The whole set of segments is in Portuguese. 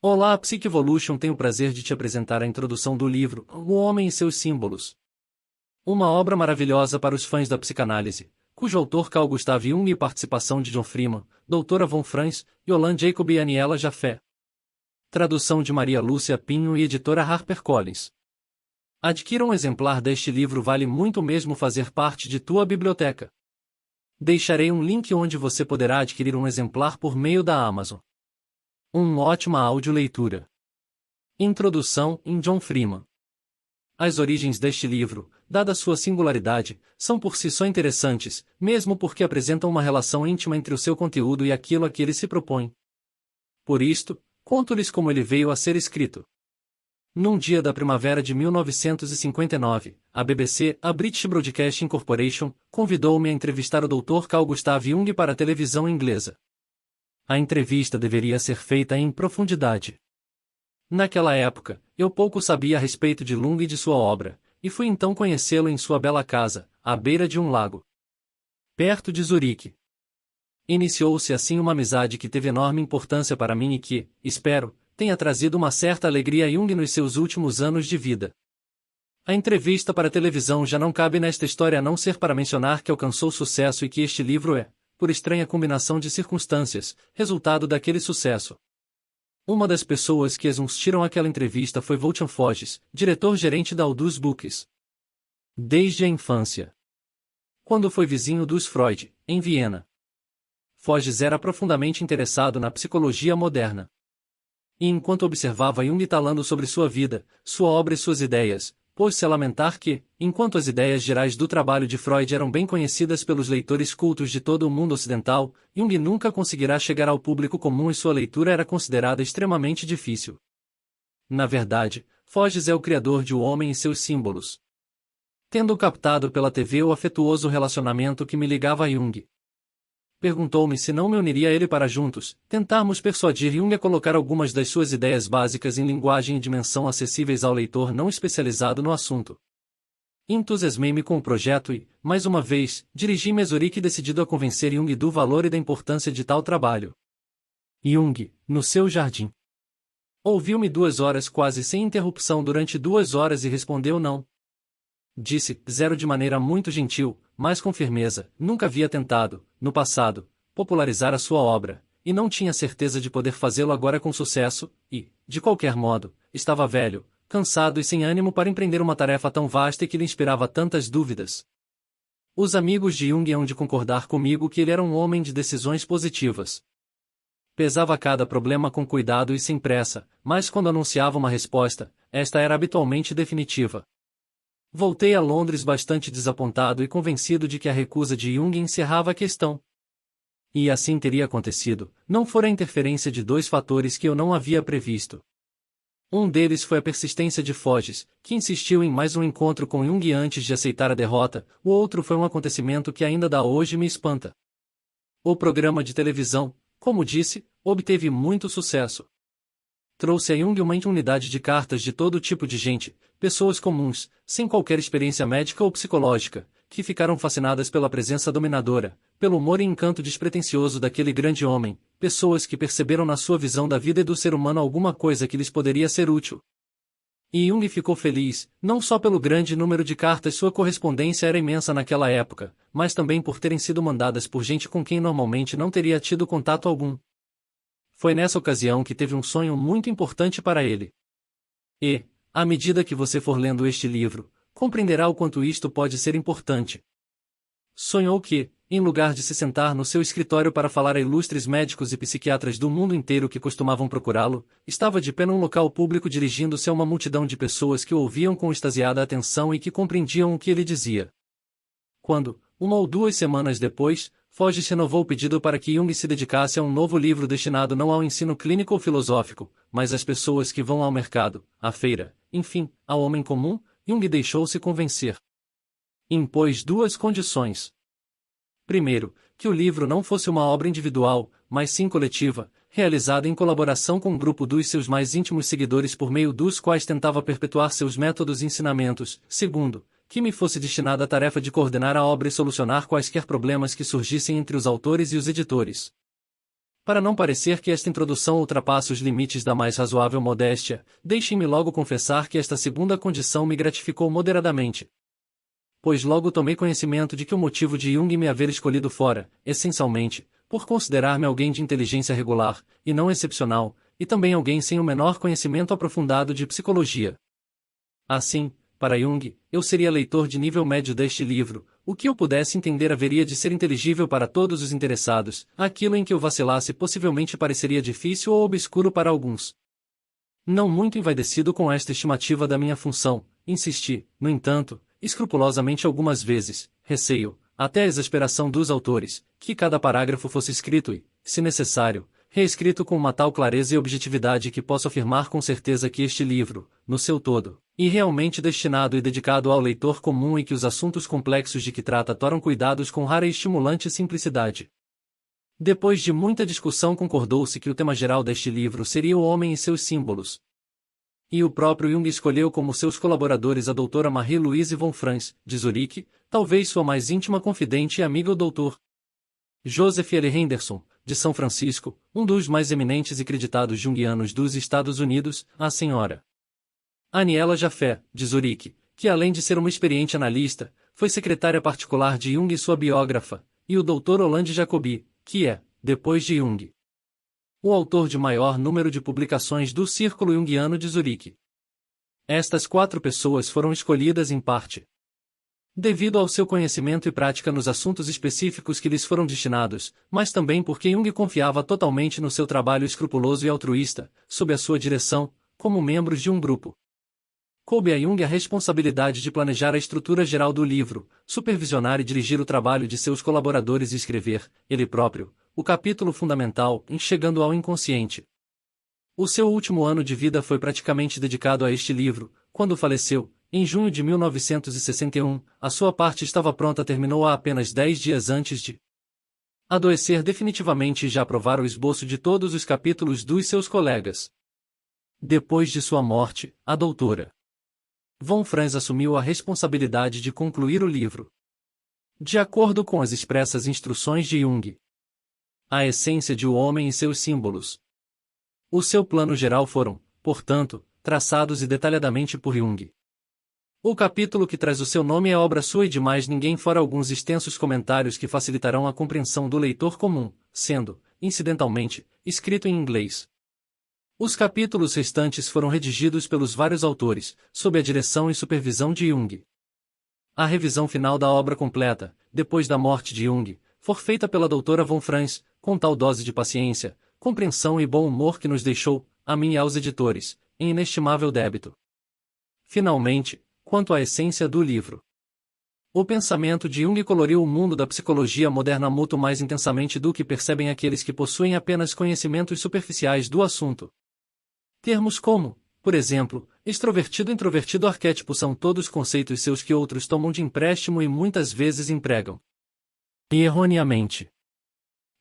Olá, Psychevolution tem o prazer de te apresentar a introdução do livro O Homem e seus Símbolos. Uma obra maravilhosa para os fãs da psicanálise, cujo autor Carl Gustav Jung e participação de John Freeman, Doutora von Franz, Yolande Jacob e Aniela Jaffe. Tradução de Maria Lúcia Pinho e editora HarperCollins. Adquira um exemplar deste livro, vale muito mesmo fazer parte de tua biblioteca. Deixarei um link onde você poderá adquirir um exemplar por meio da Amazon. Uma ótima audioleitura. Introdução em John Freeman. As origens deste livro, dada sua singularidade, são por si só interessantes, mesmo porque apresentam uma relação íntima entre o seu conteúdo e aquilo a que ele se propõe. Por isto, conto-lhes como ele veio a ser escrito. Num dia da primavera de 1959, a BBC, a British Broadcasting Corporation, convidou-me a entrevistar o Dr. Carl Gustav Jung para a televisão inglesa. A entrevista deveria ser feita em profundidade. Naquela época, eu pouco sabia a respeito de Jung e de sua obra, e fui então conhecê-lo em sua bela casa, à beira de um lago, perto de Zurique. Iniciou-se assim uma amizade que teve enorme importância para mim e que, espero, tenha trazido uma certa alegria a Jung nos seus últimos anos de vida. A entrevista para a televisão já não cabe nesta história a não ser para mencionar que alcançou sucesso e que este livro é, por estranha combinação de circunstâncias, resultado daquele sucesso. Uma das pessoas que assistiram àquela entrevista foi Wolfgang Foges, diretor-gerente da Aldous Books. Desde a infância. Quando foi vizinho dos Freud, em Viena. Foges era profundamente interessado na psicologia moderna. E enquanto observava Jung talando sobre sua vida, sua obra e suas ideias, pôs-se a lamentar que, enquanto as ideias gerais do trabalho de Freud eram bem conhecidas pelos leitores cultos de todo o mundo ocidental, Jung nunca conseguirá chegar ao público comum e sua leitura era considerada extremamente difícil. Na verdade, Foges é o criador de O Homem e seus Símbolos. Tendo captado pela TV o afetuoso relacionamento que me ligava a Jung, perguntou-me se não me uniria a ele para juntos tentarmos persuadir Jung a colocar algumas das suas ideias básicas em linguagem e dimensão acessíveis ao leitor não especializado no assunto. Entusiasmei-me com o projeto e, mais uma vez, dirigi-me a Zurique decidido a convencer Jung do valor e da importância de tal trabalho. Jung, no seu jardim. Ouviu-me 2 horas quase sem interrupção durante 2 horas e respondeu não. Disse, zero de maneira muito gentil, mas com firmeza, nunca havia tentado, no passado, popularizar a sua obra, e não tinha certeza de poder fazê-lo agora com sucesso, e, de qualquer modo, estava velho, cansado e sem ânimo para empreender uma tarefa tão vasta e que lhe inspirava tantas dúvidas. Os amigos de Jung hão de concordar comigo que ele era um homem de decisões positivas. Pesava cada problema com cuidado e sem pressa, mas quando anunciava uma resposta, esta era habitualmente definitiva. Voltei a Londres bastante desapontado e convencido de que a recusa de Jung encerrava a questão. E assim teria acontecido, não fora a interferência de 2 fatores que eu não havia previsto. Um deles foi a persistência de Foges, que insistiu em mais um encontro com Jung antes de aceitar a derrota, o outro foi um acontecimento que ainda dá hoje me espanta. O programa de televisão, como disse, obteve muito sucesso. Trouxe a Jung uma infinidade de cartas de todo tipo de gente, pessoas comuns, sem qualquer experiência médica ou psicológica, que ficaram fascinadas pela presença dominadora, pelo humor e encanto despretensioso daquele grande homem, pessoas que perceberam na sua visão da vida e do ser humano alguma coisa que lhes poderia ser útil. E Jung ficou feliz, não só pelo grande número de cartas, sua correspondência era imensa naquela época, mas também por terem sido mandadas por gente com quem normalmente não teria tido contato algum. Foi nessa ocasião que teve um sonho muito importante para ele. E, à medida que você for lendo este livro, compreenderá o quanto isto pode ser importante. Sonhou que, em lugar de se sentar no seu escritório para falar a ilustres médicos e psiquiatras do mundo inteiro que costumavam procurá-lo, estava de pé num local público dirigindo-se a uma multidão de pessoas que o ouviam com extasiada atenção e que compreendiam o que ele dizia. Quando, 1 ou 2 semanas depois, Foges renovou o pedido para que Jung se dedicasse a um novo livro destinado não ao ensino clínico ou filosófico, mas às pessoas que vão ao mercado, à feira, enfim, ao homem comum, Jung deixou-se convencer. Impôs 2 condições. Primeiro, que o livro não fosse uma obra individual, mas sim coletiva, realizada em colaboração com um grupo dos seus mais íntimos seguidores por meio dos quais tentava perpetuar seus métodos e ensinamentos. Segundo, que me fosse destinada a tarefa de coordenar a obra e solucionar quaisquer problemas que surgissem entre os autores e os editores. Para não parecer que esta introdução ultrapassa os limites da mais razoável modéstia, deixem-me logo confessar que esta segunda condição me gratificou moderadamente. Pois logo tomei conhecimento de que o motivo de Jung me haver escolhido fora, essencialmente, por considerar-me alguém de inteligência regular, e não excepcional, e também alguém sem o menor conhecimento aprofundado de psicologia. Assim, para Jung, eu seria leitor de nível médio deste livro, o que eu pudesse entender haveria de ser inteligível para todos os interessados, aquilo em que eu vacilasse possivelmente pareceria difícil ou obscuro para alguns. Não muito envaidecido com esta estimativa da minha função, insisti, no entanto, escrupulosamente algumas vezes, receio, até a exasperação dos autores, que cada parágrafo fosse escrito e, se necessário, reescrito com uma tal clareza e objetividade que posso afirmar com certeza que este livro, no seu todo, e realmente destinado e dedicado ao leitor comum e que os assuntos complexos de que trata tornam cuidados com rara e estimulante simplicidade. Depois de muita discussão concordou-se que o tema geral deste livro seria o homem e seus símbolos. E o próprio Jung escolheu como seus colaboradores a doutora Marie-Louise von Franz, de Zurique, talvez sua mais íntima confidente e amiga o doutor Joseph L. Henderson, de São Francisco, um dos mais eminentes e creditados junguianos dos Estados Unidos, a senhora Aniela Jaffe, de Zurique, que além de ser uma experiente analista, foi secretária particular de Jung e sua biógrafa, e o Dr. Hollande Jacobi, que é, depois de Jung, o autor de maior número de publicações do Círculo Junguiano de Zurique. Estas 4 pessoas foram escolhidas em parte devido ao seu conhecimento e prática nos assuntos específicos que lhes foram destinados, mas também porque Jung confiava totalmente no seu trabalho escrupuloso e altruísta, sob a sua direção, como membros de um grupo. Coube a Jung a responsabilidade de planejar a estrutura geral do livro, supervisionar e dirigir o trabalho de seus colaboradores e escrever, ele próprio, o capítulo fundamental, em Chegando ao Inconsciente. O seu último ano de vida foi praticamente dedicado a este livro. Quando faleceu, em junho de 1961, a sua parte estava pronta terminou há apenas 10 dias antes de adoecer definitivamente e já aprovar o esboço de todos os capítulos dos seus colegas. Depois de sua morte, a doutora von Franz assumiu a responsabilidade de concluir o livro. De acordo com as expressas instruções de Jung, a essência de O Homem e seus símbolos. O seu plano geral foram, portanto, traçados e detalhadamente por Jung. O capítulo que traz o seu nome é obra sua e de mais ninguém fora alguns extensos comentários que facilitarão a compreensão do leitor comum, sendo, incidentalmente, escrito em inglês. Os capítulos restantes foram redigidos pelos vários autores, sob a direção e supervisão de Jung. A revisão final da obra completa, depois da morte de Jung, foi feita pela doutora von Franz, com tal dose de paciência, compreensão e bom humor que nos deixou, a mim e aos editores, em inestimável débito. Finalmente, quanto à essência do livro. O pensamento de Jung coloriu o mundo da psicologia moderna muito mais intensamente do que percebem aqueles que possuem apenas conhecimentos superficiais do assunto. Termos como, por exemplo, extrovertido e introvertido arquétipo são todos conceitos seus que outros tomam de empréstimo e muitas vezes empregam. E erroneamente.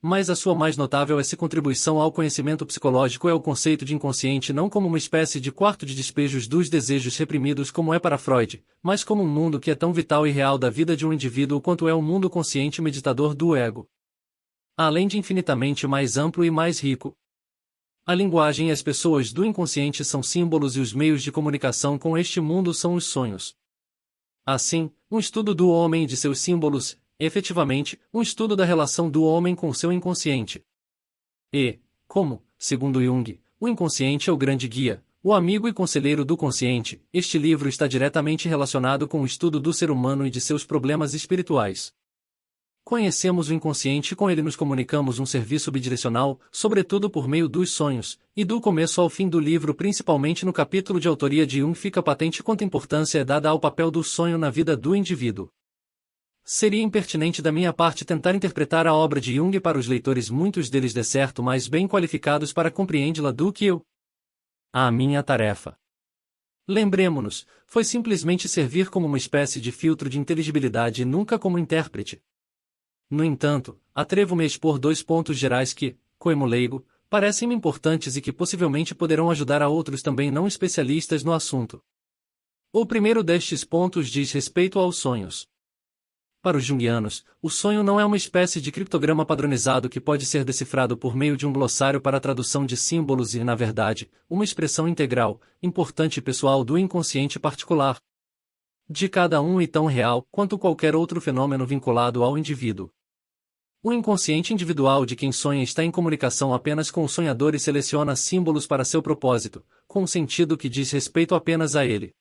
Mas a sua mais notável essa contribuição ao conhecimento psicológico é o conceito de inconsciente não como uma espécie de quarto de despejos dos desejos reprimidos como é para Freud, mas como um mundo que é tão vital e real da vida de um indivíduo quanto é o mundo consciente meditador do ego. Além de infinitamente mais amplo e mais rico. A linguagem e as pessoas do inconsciente são símbolos e os meios de comunicação com este mundo são os sonhos. Assim, um estudo do homem e de seus símbolos, efetivamente, um estudo da relação do homem com seu inconsciente. E, como, segundo Jung, o inconsciente é o grande guia, o amigo e conselheiro do consciente, este livro está diretamente relacionado com o estudo do ser humano e de seus problemas espirituais. Conhecemos o inconsciente e com ele nos comunicamos um serviço bidirecional, sobretudo por meio dos sonhos, e do começo ao fim do livro principalmente no capítulo de autoria de Jung fica patente quanta importância é dada ao papel do sonho na vida do indivíduo. Seria impertinente da minha parte tentar interpretar a obra de Jung para os leitores muitos deles de certo mais bem qualificados para compreendê-la do que eu. A minha tarefa. Lembremo-nos, foi simplesmente servir como uma espécie de filtro de inteligibilidade e nunca como intérprete. No entanto, atrevo-me a expor 2 pontos gerais que, como leigo, parecem-me importantes e que possivelmente poderão ajudar a outros também não especialistas no assunto. O primeiro destes pontos diz respeito aos sonhos. Para os junguianos, o sonho não é uma espécie de criptograma padronizado que pode ser decifrado por meio de um glossário para a tradução de símbolos e, na verdade, uma expressão integral, importante e pessoal do inconsciente particular de cada um e tão real quanto qualquer outro fenômeno vinculado ao indivíduo. O inconsciente individual de quem sonha está em comunicação apenas com o sonhador e seleciona símbolos para seu propósito, com um sentido que diz respeito apenas a ele.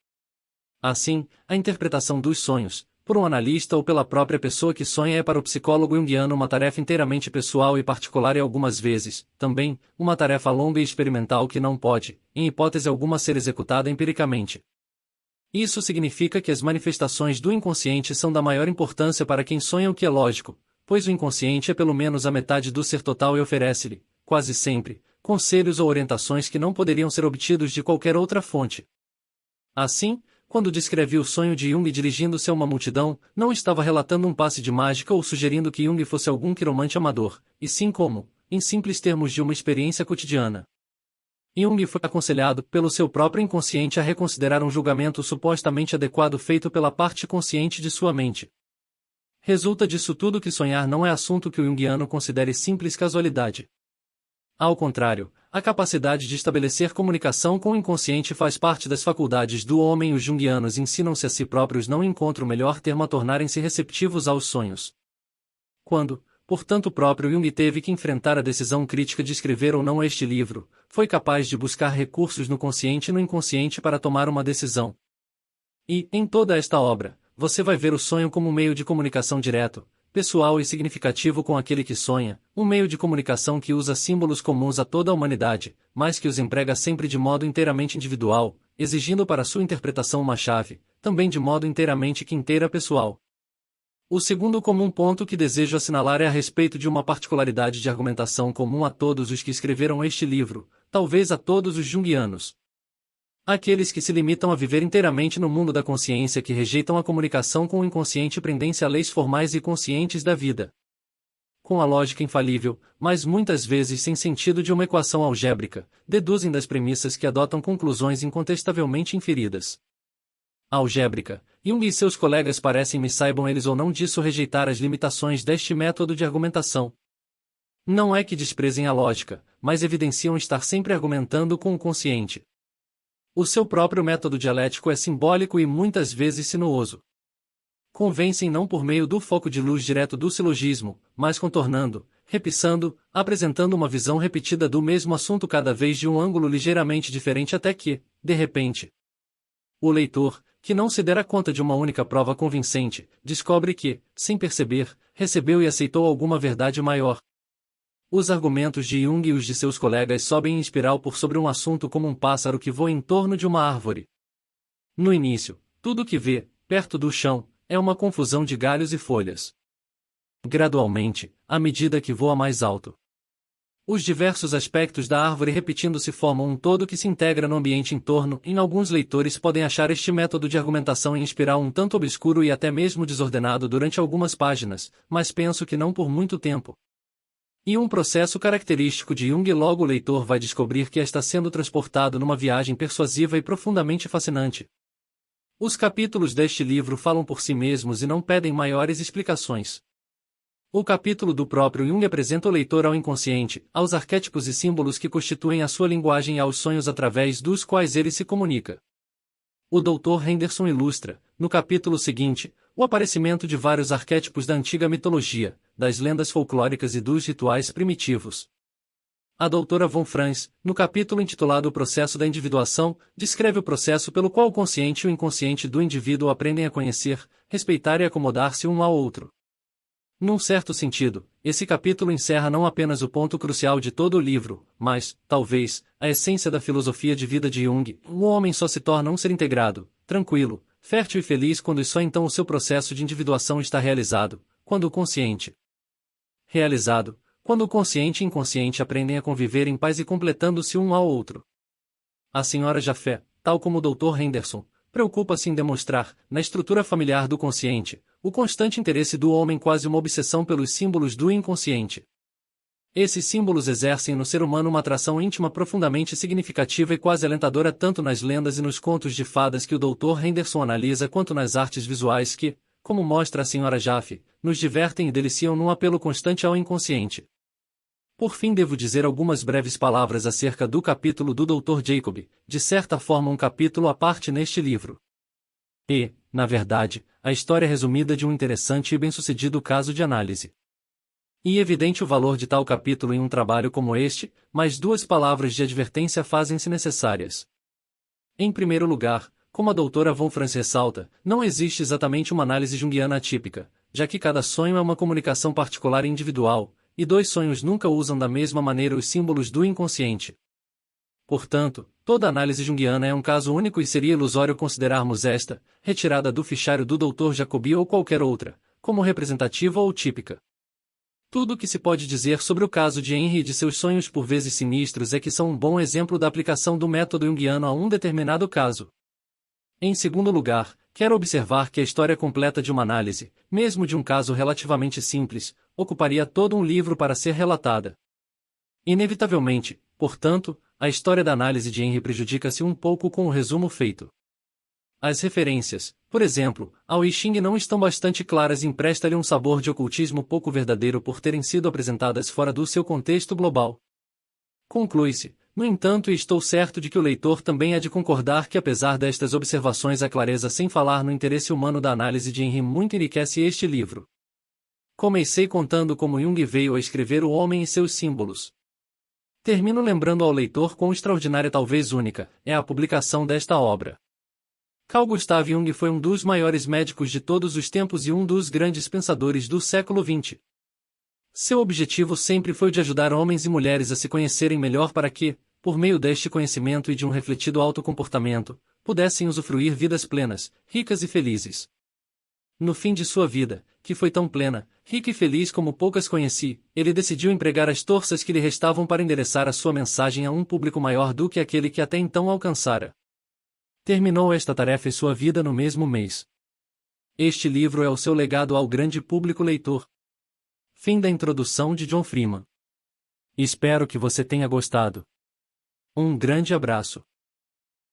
Assim, a interpretação dos sonhos, por um analista ou pela própria pessoa que sonha é para o psicólogo junguiano uma tarefa inteiramente pessoal e particular e algumas vezes, também, uma tarefa longa e experimental que não pode, em hipótese alguma ser executada empiricamente. Isso significa que as manifestações do inconsciente são da maior importância para quem sonha, o que é lógico, pois o inconsciente é pelo menos a metade do ser total e oferece-lhe, quase sempre, conselhos ou orientações que não poderiam ser obtidos de qualquer outra fonte. Assim, quando descrevi o sonho de Jung dirigindo-se a uma multidão, não estava relatando um passe de mágica ou sugerindo que Jung fosse algum quiromante amador, e sim como, em simples termos de uma experiência cotidiana. Jung foi aconselhado pelo seu próprio inconsciente a reconsiderar um julgamento supostamente adequado feito pela parte consciente de sua mente. Resulta disso tudo que sonhar não é assunto que o junguiano considere simples casualidade. Ao contrário, a capacidade de estabelecer comunicação com o inconsciente faz parte das faculdades do homem e os junguianos ensinam-se a si próprios não encontram melhor termo a tornarem-se receptivos aos sonhos. Quando, portanto, o próprio Jung teve que enfrentar a decisão crítica de escrever ou não este livro, foi capaz de buscar recursos no consciente e no inconsciente para tomar uma decisão. E, em toda esta obra, você vai ver o sonho como um meio de comunicação direto, pessoal e significativo com aquele que sonha, um meio de comunicação que usa símbolos comuns a toda a humanidade, mas que os emprega sempre de modo inteiramente individual, exigindo para sua interpretação uma chave, também de modo inteiramente quinteira pessoal. O segundo comum ponto que desejo assinalar é a respeito de uma particularidade de argumentação comum a todos os que escreveram este livro, talvez a todos os junguianos. Aqueles que se limitam a viver inteiramente no mundo da consciência que rejeitam a comunicação com o inconsciente prendem-se a leis formais e conscientes da vida. Com a lógica infalível, mas muitas vezes sem sentido de uma equação algébrica, deduzem das premissas que adotam conclusões incontestavelmente inferidas. Algébrica, Jung e seus colegas parecem-me saibam eles ou não disso rejeitar as limitações deste método de argumentação. Não é que desprezem a lógica, mas evidenciam estar sempre argumentando com o consciente. O seu próprio método dialético é simbólico e muitas vezes sinuoso. Convencem não por meio do foco de luz direto do silogismo, mas contornando, repisando, apresentando uma visão repetida do mesmo assunto cada vez de um ângulo ligeiramente diferente até que, de repente, o leitor, que não se dera conta de uma única prova convincente, descobre que, sem perceber, recebeu e aceitou alguma verdade maior. Os argumentos de Jung e os de seus colegas sobem em espiral por sobre um assunto como um pássaro que voa em torno de uma árvore. No início, tudo o que vê, perto do chão, é uma confusão de galhos e folhas. Gradualmente, à medida que voa mais alto, os diversos aspectos da árvore repetindo-se formam um todo que se integra no ambiente em torno. Em alguns leitores podem achar este método de argumentação em espiral um tanto obscuro e até mesmo desordenado durante algumas páginas, mas penso que não por muito tempo. E um processo característico de Jung logo o leitor vai descobrir que está sendo transportado numa viagem persuasiva e profundamente fascinante. Os capítulos deste livro falam por si mesmos e não pedem maiores explicações. O capítulo do próprio Jung apresenta o leitor ao inconsciente, aos arquétipos e símbolos que constituem a sua linguagem e aos sonhos através dos quais ele se comunica. O Dr. Henderson ilustra, no capítulo seguinte, o aparecimento de vários arquétipos da antiga mitologia, das lendas folclóricas e dos rituais primitivos. A doutora von Franz, no capítulo intitulado O Processo da Individuação, descreve o processo pelo qual o consciente e o inconsciente do indivíduo aprendem a conhecer, respeitar e acomodar-se um ao outro. Num certo sentido, esse capítulo encerra não apenas o ponto crucial de todo o livro, mas, talvez, a essência da filosofia de vida de Jung. O homem só se torna um ser integrado, tranquilo, fértil e feliz quando só então o seu processo de individuação está realizado, quando o consciente realizado, quando o consciente e inconsciente aprendem a conviver em paz e completando-se um ao outro. A senhora Jafé, tal como o Dr. Henderson, preocupa-se em demonstrar, na estrutura familiar do consciente, o constante interesse do homem quase uma obsessão pelos símbolos do inconsciente. Esses símbolos exercem no ser humano uma atração íntima profundamente significativa e quase alentadora tanto nas lendas e nos contos de fadas que o Dr. Henderson analisa quanto nas artes visuais que, como mostra a Sra. Jaffe, nos divertem e deliciam num apelo constante ao inconsciente. Por fim, devo dizer algumas breves palavras acerca do capítulo do Dr. Jacob, de certa forma um capítulo à parte neste livro. E, na verdade, a história resumida de um interessante e bem-sucedido caso de análise. E evidente o valor de tal capítulo em um trabalho como este, mas duas palavras de advertência fazem-se necessárias. Em primeiro lugar, como a doutora Von Franz ressalta, não existe exatamente uma análise junguiana atípica, já que cada sonho é uma comunicação particular e individual, e dois sonhos nunca usam da mesma maneira os símbolos do inconsciente. Portanto, toda análise junguiana é um caso único e seria ilusório considerarmos esta, retirada do fichário do Dr. Jacobi ou qualquer outra, como representativa ou típica. Tudo o que se pode dizer sobre o caso de Henry e de seus sonhos por vezes sinistros é que são um bom exemplo da aplicação do método junguiano a um determinado caso. Em segundo lugar, quero observar que a história completa de uma análise, mesmo de um caso relativamente simples, ocuparia todo um livro para ser relatada. Inevitavelmente, portanto, a história da análise de Henry prejudica-se um pouco com o resumo feito. As referências, por exemplo, ao I Ching não estão bastante claras e empresta-lhe um sabor de ocultismo pouco verdadeiro por terem sido apresentadas fora do seu contexto global. Conclui-se, no entanto, e estou certo de que o leitor também há de concordar que apesar destas observações a clareza sem falar no interesse humano da análise de Henry muito enriquece este livro. Comecei contando como Jung veio a escrever O Homem e seus Símbolos. Termino lembrando ao leitor quão extraordinária, talvez única, é a publicação desta obra. Carl Gustav Jung foi um dos maiores médicos de todos os tempos e um dos grandes pensadores do século XX. Seu objetivo sempre foi o de ajudar homens e mulheres a se conhecerem melhor para que, por meio deste conhecimento e de um refletido autocomportamento, pudessem usufruir vidas plenas, ricas e felizes. No fim de sua vida, que foi tão plena, rica e feliz como poucas conheci, ele decidiu empregar as forças que lhe restavam para endereçar a sua mensagem a um público maior do que aquele que até então alcançara. Terminou esta tarefa em sua vida no mesmo mês. Este livro é o seu legado ao grande público leitor. Fim da introdução de John Freeman. Espero que você tenha gostado. Um grande abraço.